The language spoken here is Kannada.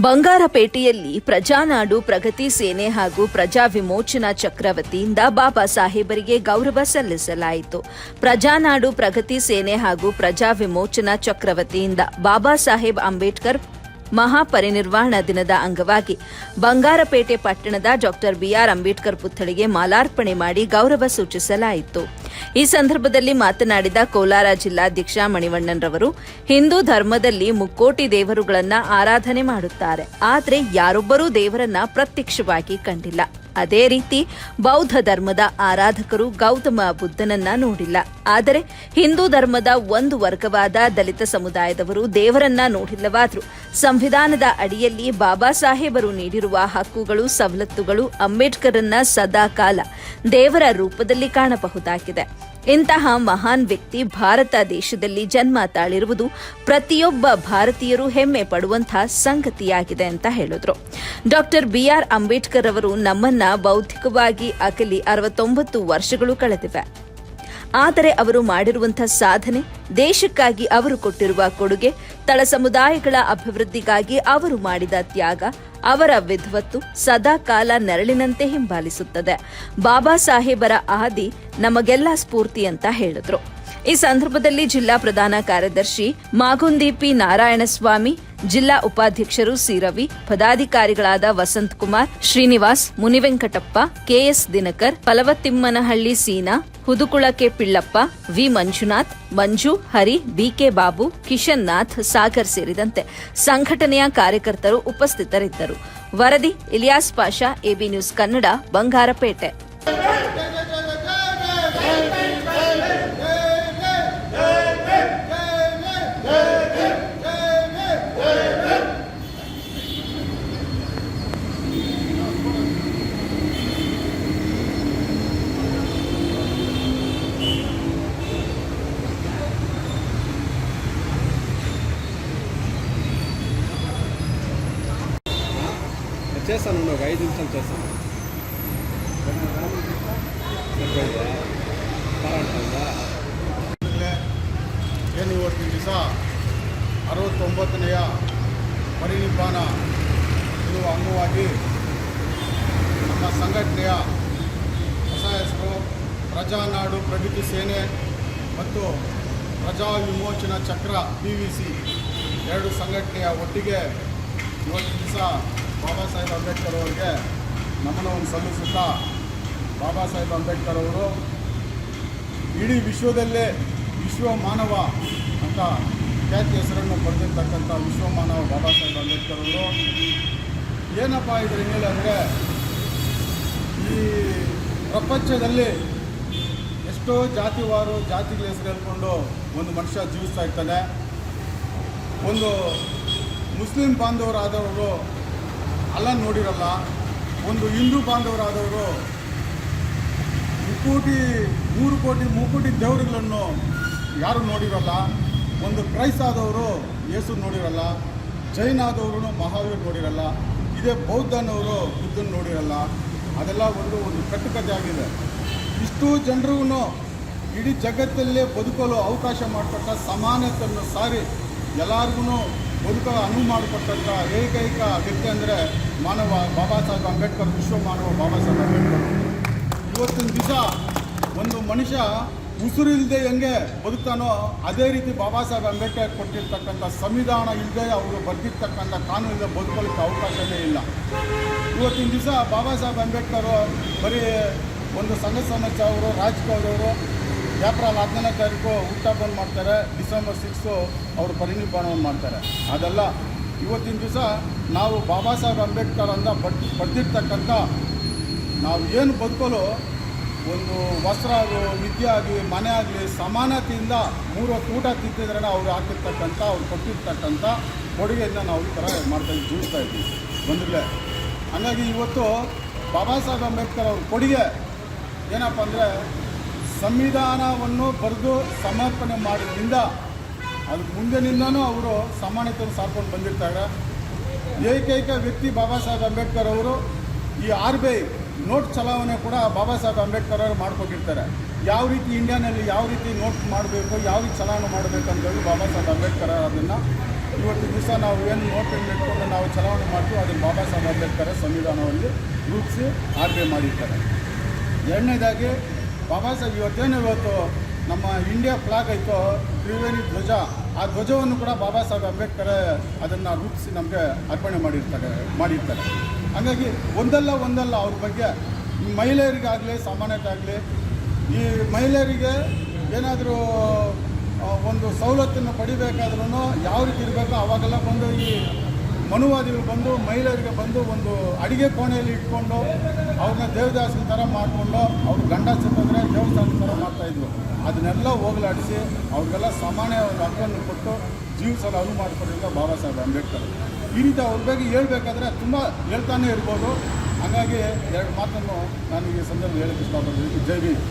ಬಂಗಾರಪೇಟೆಯಲ್ಲಿ ಪ್ರಜಾನಾಡು ಪ್ರಗತಿ ಸೇನೆ ಹಾಗೂ ಪ್ರಜಾ ವಿಮೋಚನಾ ಚಕ್ರ ವತಿಯಿಂದ ಬಾಬಾ ಸಾಹೇಬರಿಗೆ ಗೌರವ ಸಲ್ಲಿಸಲಾಯಿತು. ಪ್ರಜಾನಾಡು ಪ್ರಗತಿ ಸೇನೆ ಹಾಗೂ ಪ್ರಜಾ ವಿಮೋಚನಾ ಚಕ್ರ ವತಿಯಿಂದ ಬಾಬಾ ಸಾಹೇಬ್ ಅಂಬೇಡ್ಕರ್ ಮಹಾಪರಿನಿರ್ವಾಣ ದಿನದ ಅಂಗವಾಗಿ ಬಂಗಾರಪೇಟೆ ಪಟ್ಟಣದ ಡಾಕ್ಟರ್ ಬಿಆರ್ ಅಂಬೇಡ್ಕರ್ ಪುತ್ಥಳಿಗೆ ಮಾಲಾರ್ಪಣೆ ಮಾಡಿ ಗೌರವ ಸೂಚಿಸಲಾಯಿತು. ಈ ಸಂದರ್ಭದಲ್ಲಿ ಮಾತನಾಡಿದ ಕೋಲಾರ ಜಿಲ್ಲಾಧ್ಯಕ್ಷ ಮಣಿವಣ್ಣನ್ರವರು, ಹಿಂದೂ ಧರ್ಮದಲ್ಲಿ ಮುಕ್ಕೋಟಿ ದೇವರುಗಳನ್ನ ಆರಾಧನೆ ಮಾಡುತ್ತಾರೆ, ಆದರೆ ಯಾರೊಬ್ಬರೂ ದೇವರನ್ನ ಪ್ರತ್ಯಕ್ಷವಾಗಿ ಕಂಡಿಲ್ಲ. ಅದೇ ರೀತಿ ಬೌದ್ಧ ಧರ್ಮದ ಆರಾಧಕರು ಗೌತಮ ಬುದ್ಧನನ್ನ ನೋಡಿಲ್ಲ. ಆದರೆ ಹಿಂದೂ ಧರ್ಮದ ಒಂದು ವರ್ಗವಾದ ದಲಿತ ಸಮುದಾಯದವರು ದೇವರನ್ನ ನೋಡಿಲ್ಲವಾದರೂ ಸಂವಿಧಾನದ ಅಡಿಯಲ್ಲಿ ಬಾಬಾ ಸಾಹೇಬರು ನೀಡಿರುವ ಹಕ್ಕುಗಳು, ಸವಲತ್ತುಗಳು ಅಂಬೇಡ್ಕರ್ರನ್ನ ಸದಾ ಕಾಲ ದೇವರ ರೂಪದಲ್ಲಿ ಕಾಣಬಹುದಾಗಿದೆ. ಇಂತಹ ಮಹಾನ್ ವ್ಯಕ್ತಿ ಭಾರತ ದೇಶದಲ್ಲಿ ಜನ್ಮ ತಾಳಿರುವುದು ಪ್ರತಿಯೊಬ್ಬ ಭಾರತೀಯರು ಹೆಮ್ಮೆ ಪಡುವಂತಹ ಸಂಗತಿಯಾಗಿದೆ ಅಂತ ಹೇಳಿದ್ರು. ಡಾಕ್ಟರ್ ಬಿಆರ್ ಅಂಬೇಡ್ಕರ್ ಅವರು ನಮ್ಮನ್ನ ಬೌದ್ಧಿಕವಾಗಿ ಅಗಲಿ 69 ವರ್ಷಗಳು ಕಳೆದಿವೆ. ಆದರೆ ಅವರು ಮಾಡಿರುವಂತಹ ಸಾಧನೆ, ದೇಶಕ್ಕಾಗಿ ಅವರು ಕೊಟ್ಟಿರುವ ಕೊಡುಗೆ, ತಳ ಸಮುದಾಯಗಳ ಅಭಿವೃದ್ಧಿಗಾಗಿ ಅವರು ಮಾಡಿದ ತ್ಯಾಗ, ಅವರ ವಿದ್ವತ್ತು ಸದಾ ಕಾಲ ನೆರಳಿನಂತೆ ಹಿಂಬಾಲಿಸುತ್ತದೆ. ಬಾಬಾ ಸಾಹೇಬರ ಆದಿ ನಮಗೆಲ್ಲ ಸ್ಫೂರ್ತಿ ಅಂತ ಹೇಳಿದ್ರು. ಈ ಸಂದರ್ಭದಲ್ಲಿ ಜಿಲ್ಲಾ ಪ್ರಧಾನ ಕಾರ್ಯದರ್ಶಿ ಮಾಗುಂದಿ ಪಿ ನಾರಾಯಣಸ್ವಾಮಿ, ಜಿಲ್ಲಾ ಉಪಾಧ್ಯಕ್ಷರು ಸಿ ರವಿ, ಪದಾಧಿಕಾರಿಗಳಾದ ವಸಂತ್ ಕುಮಾರ್, ಶ್ರೀನಿವಾಸ್, ಮುನಿವೆಂಕಟಪ್ಪ, ಕೆಎಸ್ ದಿನಕರ್, ಫಲವತ್ತಿಮ್ಮನಹಳ್ಳಿ ಸೀನಾ, ಹುದುಕುಳಕೆ ಪಿಳ್ಳಪ್ಪ, ವಿ ಮಂಜುನಾಥ್, ಮಂಜು, ಹರಿ, ಬಿಕೆ ಬಾಬು, ಕಿಶನ್ ನಾಥ್, ಸಾಗರ್ ಸೇರಿದಂತೆ ಸಂಘಟನೆಯ ಕಾರ್ಯಕರ್ತರು ಉಪಸ್ಥಿತರಿದ್ದರು. ವರದಿ ಇಲಿಯಾಸ್ ಪಾಷಾ, ಎಬಿ ನ್ಯೂಸ್ ಕನ್ನಡ, ಬಂಗಾರಪೇಟೆ. చేస్తాను, ఒక 5 నిమిషాలు చేస్తాను. ಏನು ಇವತ್ತಿನ ದಿವಸ 69ನೇ ಪರಿನಿರ್ವಾಣ ಇರುವ ಅಂಗವಾಗಿ ನಮ್ಮ ಸಂಘಟನೆಯ ಹೊಸ ಹೆಸರು ಪ್ರಜಾನಾಡು ಪ್ರಗತಿ ಸೇನೆ ಮತ್ತು ಪ್ರಜಾ ವಿಮೋಚನಾ ಚಕ್ರ PVC ಎರಡು ಸಂಘಟನೆಯ ಒಟ್ಟಿಗೆ ಇವತ್ತಿನ ದಿವಸ ಬಾಬಾ ಸಾಹೇಬ್ ಅಂಬೇಡ್ಕರ್ ಅವರಿಗೆ ನಮನವನ್ನು ಸಲ್ಲಿಸುತ್ತಾ, ಬಾಬಾ ಸಾಹೇಬ್ ಅಂಬೇಡ್ಕರ್ ಅವರು ಇಡೀ ವಿಶ್ವದಲ್ಲೇ ವಿಶ್ವ ಮಾನವ ಅಂತ ಖ್ಯಾತಿ ಹೆಸರನ್ನು ಪಡೆದಿರ್ತಕ್ಕಂಥ ವಿಶ್ವ ಮಾನವ ಬಾಬಾ ಸಾಹೇಬ್ ಅಂಬೇಡ್ಕರ್ ಅವರು ಏನಪ್ಪ ಇದರ ಹಿನ್ನೆಲೆ ಅಂದರೆ, ಈ ಪ್ರಪಂಚದಲ್ಲಿ ಎಷ್ಟೋ ಜಾತಿವಾರು ಜಾತಿಗಳ ಹೆಸರು ಹೇಳ್ಕೊಂಡು ಒಂದು ಮನುಷ್ಯ ಜೀವಿಸ್ತಾ ಇರ್ತಾನೆ. ಒಂದು ಮುಸ್ಲಿಂ ಬಾಂಧವರಾದವರು ಅಲ್ಲ ನೋಡಿರಲ್ಲ, ಒಂದು ಹಿಂದೂ ಬಾಂಧವರಾದವರು ಮೂಕೋಟಿ ದೇವರುಗಳನ್ನು ಯಾರು ನೋಡಿರಲ್ಲ, ಒಂದು ಕ್ರೈಸ್ತ ಆದವರು ಯೇಸು ನೋಡಿರಲ್ಲ, ಜೈನ ಆದವರು ಮಹಾವೀರ್ ನೋಡಿರಲ್ಲ, ಇದೇ ಬೌದ್ಧನವರು ಬುದ್ಧನ ನೋಡಿರಲ್ಲ. ಅದೆಲ್ಲ ಒಂದು ಕಟ್ಟುಕತೆ ಆಗಿದೆ. ಇಷ್ಟು ಜನರೂ ಇಡೀ ಜಗತ್ತಲ್ಲೇ ಬದುಕಲು ಅವಕಾಶ ಮಾಡಿಕೊಟ್ಟ, ಸಮಾನತೆಯನ್ನು ಸಾರಿ ಎಲ್ಲರಿಗೂ ಬದುಕಲು ಅನುವು ಮಾಡಿಕೊಟ್ಟಂಥ ಏಕೈಕ ವ್ಯಕ್ತಿ ಅಂದರೆ ಮಾನವ ಬಾಬಾ ಸಾಹೇಬ್ ಅಂಬೇಡ್ಕರ್, ವಿಶ್ವ ಮಾನವ ಬಾಬಾ ಸಾಹೇಬ್ ಅಂಬೇಡ್ಕರ್. ಇವತ್ತಿನ ದಿವಸ ಒಂದು ಮನುಷ್ಯ ಉಸಿರಿಲ್ಲದೆ ಹೆಂಗೆ ಬದುಕ್ತಾನೋ ಅದೇ ರೀತಿ ಬಾಬಾ ಸಾಹೇಬ್ ಅಂಬೇಡ್ಕರ್ ಕೊಟ್ಟಿರ್ತಕ್ಕಂಥ ಸಂವಿಧಾನ ಇಲ್ಲದೆ ಅವರು ಬರೆದಿರ್ತಕ್ಕಂಥ ಕಾನೂನಿಂದ ಬದುಕಲಿಕ್ಕೆ ಅವಕಾಶವೇ ಇಲ್ಲ. ಇವತ್ತಿನ ದಿವಸ ಬಾಬಾ ಸಾಹೇಬ್ ಅಂಬೇಡ್ಕರ್ ಬರೀ ಒಂದು ಸಂಘ ಸಂಸ್ಥೆ ಅವರು ರಾಜಕೀಯದವರು ಏಪ್ರಿಲ್ 14ನೇ ತಾರೀಕು ಹುಟ್ಟಹಬ್ಬ ಮಾಡ್ತಾರೆ, ಡಿಸೆಂಬರ್ 6 ಅವರು ಪರಿನಿರ್ವಾಣವನ್ನು ಮಾಡ್ತಾರೆ. ಅದೆಲ್ಲ ಇವತ್ತಿನ ದಿವಸ ನಾವು ಬಾಬಾ ಸಾಹೇಬ್ ಅಂಬೇಡ್ಕರ್ ಅಂತ ಪಡೆದಿರ್ತಕ್ಕಂಥ ನಾವು ಏನು ಬದುಕಲು ಒಂದು ವಸ್ತ್ರ ಆಗಲಿ, ವಿದ್ಯೆ ಆಗಲಿ, ಮನೆ ಆಗಲಿ ಸಮಾನತೆಯಿಂದ 3 ಹೊತ್ತು ಊಟ ತಿಂತಿದ್ರೆ ಅವರು ಹಾಕಿರ್ತಕ್ಕಂಥ, ಅವ್ರು ಕೊಟ್ಟಿರ್ತಕ್ಕಂಥ ಕೊಡುಗೆಯಿಂದ ನಾವು ಈ ಥರ ಮಾಡ್ಕೊಂಡು ಜೀವಿಸ್ತಾ ಇದ್ದೀವಿ ಬಂದಿರಲೇ. ಹಾಗಾಗಿ ಇವತ್ತು ಬಾಬಾ ಸಾಹೇಬ್ ಅಂಬೇಡ್ಕರ್ ಅವ್ರ ಕೊಡುಗೆ ಏನಪ್ಪ ಅಂದರೆ, ಸಂವಿಧಾನವನ್ನು ಬರೆದು ಸಮರ್ಪಣೆ ಮಾಡಿದ್ರಿಂದ ಅದು ಮುಂದಿನಿಂದನೂ ಅವರು ಸಮಾನತೆಯನ್ನು ಸಾರ್ಕೊಂಡು ಬಂದಿರ್ತಾರೆ. ಏಕೈಕ ವ್ಯಕ್ತಿ ಬಾಬಾ ಸಾಹೇಬ್ ಅಂಬೇಡ್ಕರ್ ಅವರು. ಈ RBI ನೋಟ್ ಚಲಾವಣೆ ಕೂಡ ಬಾಬಾ ಸಾಹೇಬ್ ಅಂಬೇಡ್ಕರ್ ಅವರು ಮಾಡಿಕೊಟ್ಟಿರ್ತಾರೆ. ಯಾವ ರೀತಿ ಇಂಡಿಯಾನಲ್ಲಿ ಯಾವ ರೀತಿ ನೋಟ್ ಮಾಡಬೇಕು, ಯಾವ ರೀತಿ ಚಲಾವಣೆ ಮಾಡಬೇಕು ಅಂತೇಳಿ ಬಾಬಾ ಸಾಹೇಬ್ ಅಂಬೇಡ್ಕರ್ ಅದನ್ನು ಇವತ್ತು ದಿವಸ ನಾವು ಏನು ನೋಟನ್ನು ಇಟ್ಕೊಂಡು ನಾವು ಚಲಾವಣೆ ಮಾಡ್ತೀವಿ ಅದನ್ನು ಬಾಬಾ ಸಾಹೇಬ್ ಅಂಬೇಡ್ಕರ್ ಸಂವಿಧಾನದಲ್ಲಿ ರೂಪಿಸಿ ಆರ್ಬೆ ಮಾಡಿರ್ತಾರೆ. ಎರಡನೇದಾಗಿ ಬಾಬಾ ಸಾಹೇಬ್ ಇವತ್ತು ನಮ್ಮ ಇಂಡಿಯಾ ಫ್ಲಾಗ್ ಐತೋ ತ್ರಿವೇಣಿ ಧ್ವಜ, ಆ ಧ್ವಜವನ್ನು ಕೂಡ ಬಾಬಾ ಸಾಹೇಬ್ ಅಂಬೇಡ್ಕರ್ ಅದನ್ನು ರೂಪಿಸಿ ನಮಗೆ ಅರ್ಪಣೆ ಮಾಡಿರ್ತಾರೆ. ಹಾಗಾಗಿ ಒಂದಲ್ಲ ಅವ್ರ ಬಗ್ಗೆ ಮಹಿಳೆಯರಿಗಾಗಲಿ ಸಾಮಾನ್ಯಕ್ಕಾಗಲಿ ಈ ಮಹಿಳೆಯರಿಗೆ ಏನಾದರೂ ಒಂದು ಸವಲತ್ತನ್ನು ಪಡಿಬೇಕಾದ್ರೂ ಯಾವ ರೀತಿ ಇರಬೇಕು ಅವಾಗೆಲ್ಲ ಬಂದು ಈ ಮನುವಾದಿಗಳು ಬಂದು ಮಹಿಳೆಯರಿಗೆ ಬಂದು ಒಂದು ಅಡಿಗೆ ಕೋಣೆಯಲ್ಲಿ ಇಟ್ಕೊಂಡು ಅವ್ರನ್ನ ದೇವದಾಸನ ಥರ ಮಾಡಿಕೊಂಡು ಅವ್ರು ಗಂಡ ಸತ್ತಂದರೆ ದೇವಸ್ಥಾನದ ಥರ ಮಾಡ್ತಾಯಿದ್ರು. ಅದನ್ನೆಲ್ಲ ಹೋಗಲಾಡಿಸಿ ಅವ್ರಿಗೆಲ್ಲ ಸಾಮಾನ್ಯ ಒಂದು ಹಕ್ಕನ್ನು ಕೊಟ್ಟು ಜೀವಿಸಲು ಅನುವು ಮಾಡಿಕೊಟ್ಟಿದ್ದ ಬಾಬಾ ಸಾಹೇಬ್ ಅಂಬೇಡ್ಕರ್. ಈ ರೀತಿ ಅವ್ರ ಬಗ್ಗೆ ಹೇಳ್ಬೇಕಾದ್ರೆ ತುಂಬ ಹೇಳ್ತಾನೆ ಇರ್ಬೋದು. ಹಾಗಾಗಿ ಎರಡು ಮಾತನ್ನು ನಾನು ಈ ಸಂದರ್ಭ ಹೇಳಕ್ಕೆ ಇಷ್ಟಪಡ್ತೀನಿ. ಜೈ ಭೀಮ್.